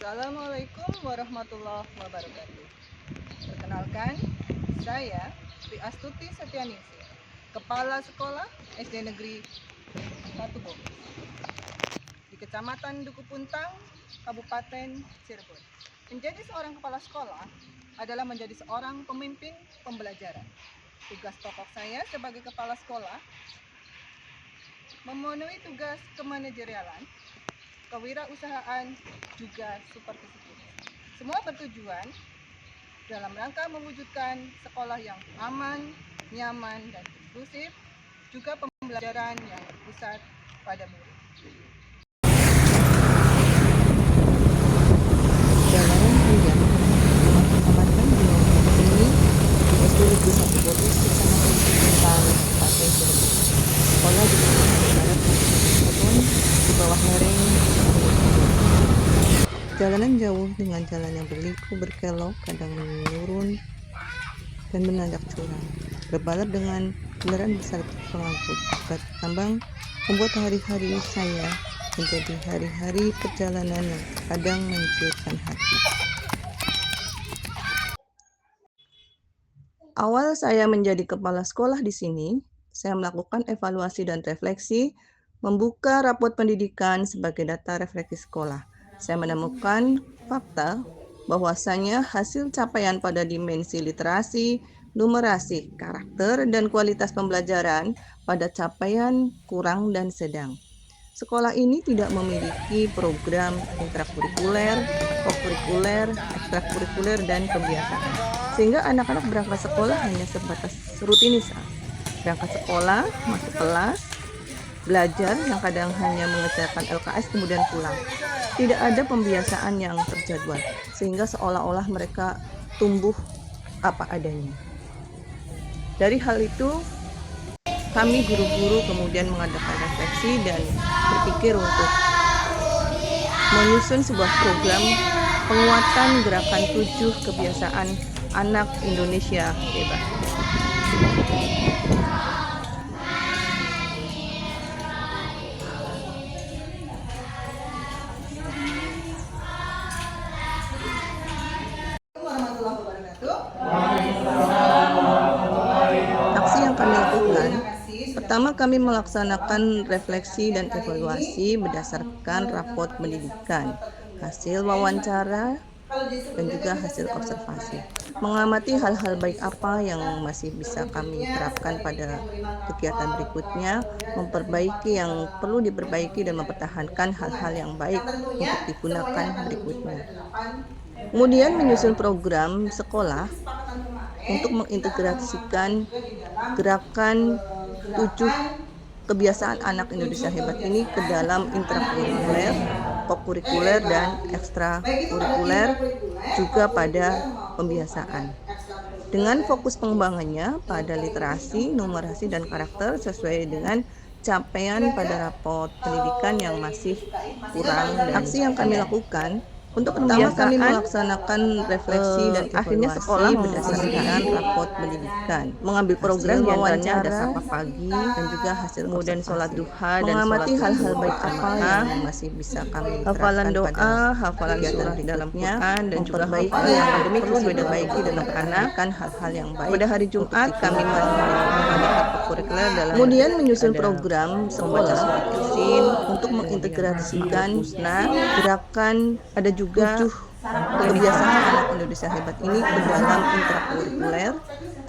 Assalamualaikum warahmatullahi wabarakatuh. Perkenalkan, saya Tri Astuti Setianingsi, Kepala Sekolah SD Negeri Batu Bogor di Kecamatan Duku Puntang, Kabupaten Cirebon. Menjadi seorang kepala sekolah adalah menjadi seorang pemimpin pembelajaran. Tugas pokok saya sebagai kepala sekolah memenuhi tugas kemanajerialan, kewirausahaan, juga supervisi. Semua bertujuan dalam rangka mewujudkan sekolah yang aman, nyaman, dan inklusif, juga pembelajaran yang berpusat pada murid. Perjalanan panjang mengamankan di ini di SD Negeri 1 Bogor, Kecamatan Puntang, Kabupaten Cirebon. Sekolah di barat Cirebon di bawah lereng. Jalanan jauh dengan jalan yang berliku berkelok, kadang menurun dan menanjak curam, berbalat dengan kendaraan besar pengangkut batu tambang, membuat hari-hari saya menjadi hari-hari perjalanan yang kadang menciutkan hati. Awal saya menjadi kepala sekolah di sini, saya melakukan evaluasi dan refleksi, membuka rapot pendidikan sebagai data refleksi sekolah. Saya menemukan fakta bahwasanya hasil capaian pada dimensi literasi, numerasi, karakter, dan kualitas pembelajaran pada capaian kurang dan sedang. Sekolah ini tidak memiliki program intrakurikuler, kokurikuler, ekstrakurikuler, dan kebiasaan. Sehingga anak-anak berangkat sekolah hanya sebatas rutinitas. Berangkat sekolah, masuk kelas, belajar yang kadang hanya mengerjakan LKS kemudian pulang. Tidak ada pembiasaan yang terjadwal, sehingga seolah-olah mereka tumbuh apa adanya. Dari hal itu, kami guru-guru kemudian mengadakan refleksi dan berpikir untuk menyusun sebuah program penguatan gerakan 7 kebiasaan anak Indonesia hebat. Aksi yang kami lakukan, pertama kami melaksanakan refleksi dan evaluasi berdasarkan rapot pendidikan, hasil wawancara, dan juga hasil observasi. Mengamati hal-hal baik apa yang masih bisa kami terapkan pada kegiatan berikutnya, memperbaiki yang perlu diperbaiki, dan mempertahankan hal-hal yang baik untuk digunakan berikutnya. Kemudian menyusun program sekolah untuk mengintegrasikan gerakan 7 kebiasaan anak Indonesia hebat ini ke dalam intrakurikuler, kokurikuler, dan ekstrakurikuler, juga pada pembiasaan. Dengan fokus pengembangannya pada literasi, numerasi, dan karakter sesuai dengan capaian pada rapot pendidikan yang masih kurang. Dan aksi yang kami lakukan, untuk pertama kami melaksanakan refleksi dan akhirnya sekolah berdasarkan rapot pendidikan, mengambil program diantaranya ada sapa pagi dan juga hasil kemudian sholat duha, dan mengamati hal-hal baik apa yang masih bisa kami hafalan doa, hafalan surah di dalam Quran, dan juga hal yang akademik perlu diperbaiki dalam anak hal-hal yang baik. Pada hari Jumat kami mengadakan kurikuler dalam kemudian menyusun program sekolah surat Yasin untuk mengintegrasikan musnah gerakan ada juga 7 kebiasaan anak Indonesia hebat ini ke dalam intrakurikuler,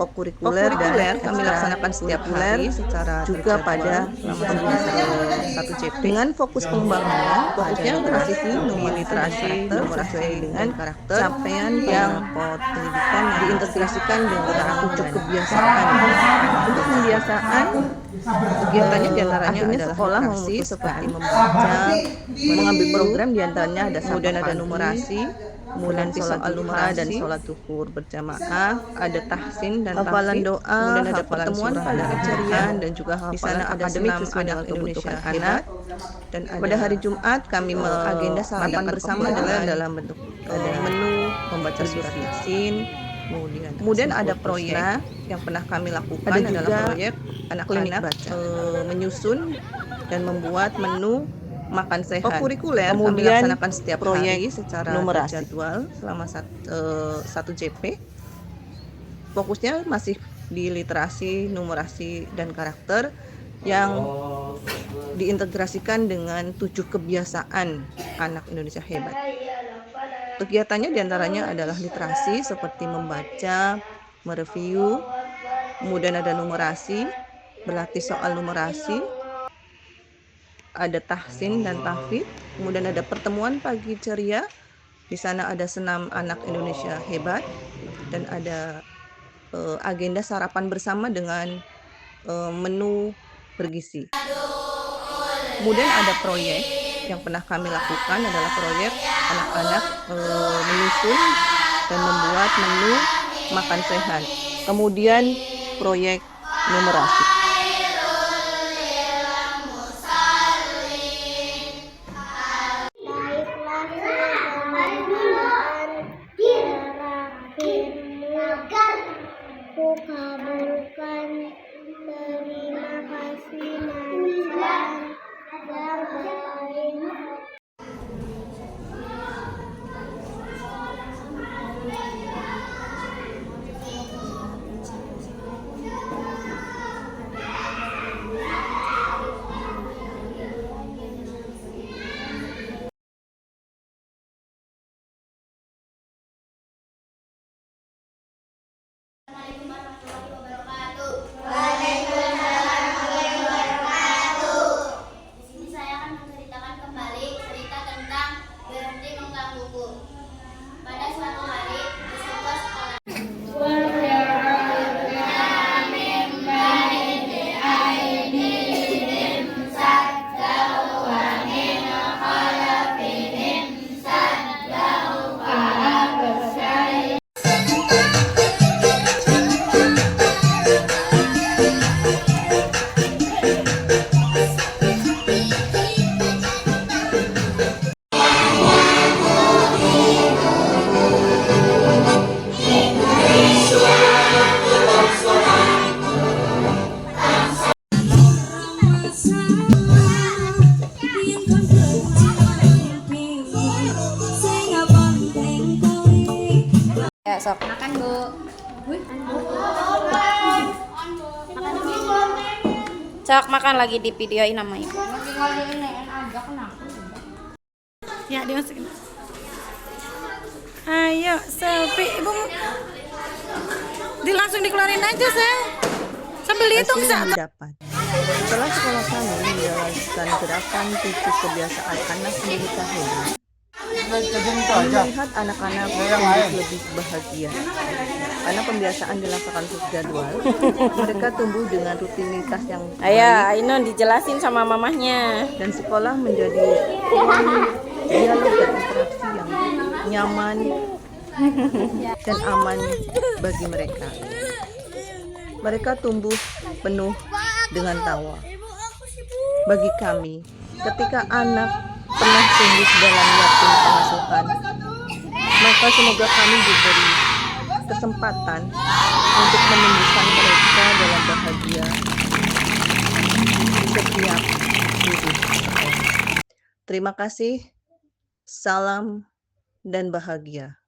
kokurikuler, dan kami laksanakan setiap hari secara juga pada pembiasaan 1 JP dengan fokus pengembangannya, fokusnya transisi literasi sesuai dengan karakter capaian yang pendidikan diintegrasikan dengan 7 kebiasaan. Untuk pembiasaan kegiatannya diantaranya adalah sekolah memutus seperti membaca, mengambil program diantaranya ada kemudian ada numerasi, kemudian sholat al-duha dan sholat zuhur berjamaah, ada tahsin dan hafalan doa, kemudian ada pertemuan pada keceriaan, dan juga hafalan akademik sesuai dengan kebutuhan anak. Dan pada hari Jumat kami agenda sarapan bersama adalah dalam bentuk menu membaca surat Yasin. Kemudian ada proyek yang pernah kami lakukan adalah proyek anak-anak menyusun dan membuat menu makan sehat. Kurikuler kami laksanakan setiap hari secara numerasi. terjadwal selama 1 JP. Fokusnya masih di literasi, numerasi, dan karakter yang diintegrasikan dengan 7 kebiasaan anak Indonesia hebat. Kegiatannya diantaranya adalah literasi seperti membaca, mereview, kemudian ada numerasi, berlatih soal numerasi, ada tahsin dan tahfidz, kemudian ada pertemuan pagi ceria. Di sana ada senam anak Indonesia hebat dan ada agenda sarapan bersama dengan menu bergizi. Kemudian ada proyek yang pernah kami lakukan adalah proyek anak-anak menyusun dan membuat menu makan sehat. Kemudian proyek numerasi. Ku kabulkan, terima kasih najar yang baik. Di sini saya akan menceritakan kembali cerita tentang berhenti menggangguku. Pada suatu hari di sebuah sekolah. Ya, sok. Makan, Bu. Sok makan lagi di videoin sama ibu. Ya, dimasukin. Ayo, selfie. Ibu langsung dikeluarin aja, Sel. Sambil dihitung, Hasil yang Sel. didapat. Setelah sekolah kami menjalankan gerakan 7 kebiasaan anak Indonesia hebat, kami melihat anak-anak lebih bahagia. Karena pembiasaan dilaksanakan sejadwal, mereka tumbuh dengan rutinitas yang Ayo, baik Ainun dijelasin sama mamahnya. dan sekolah menjadi ruang dialog dan interaksi yang nyaman dan aman bagi mereka. Mereka tumbuh penuh dengan tawa. Bagi kami, ketika anak pernah tumbuh dalam yatim pengasuhan, maka semoga kami diberi kesempatan untuk menumbuhkan mereka dalam bahagia di setiap hidup. Terima kasih, salam dan bahagia.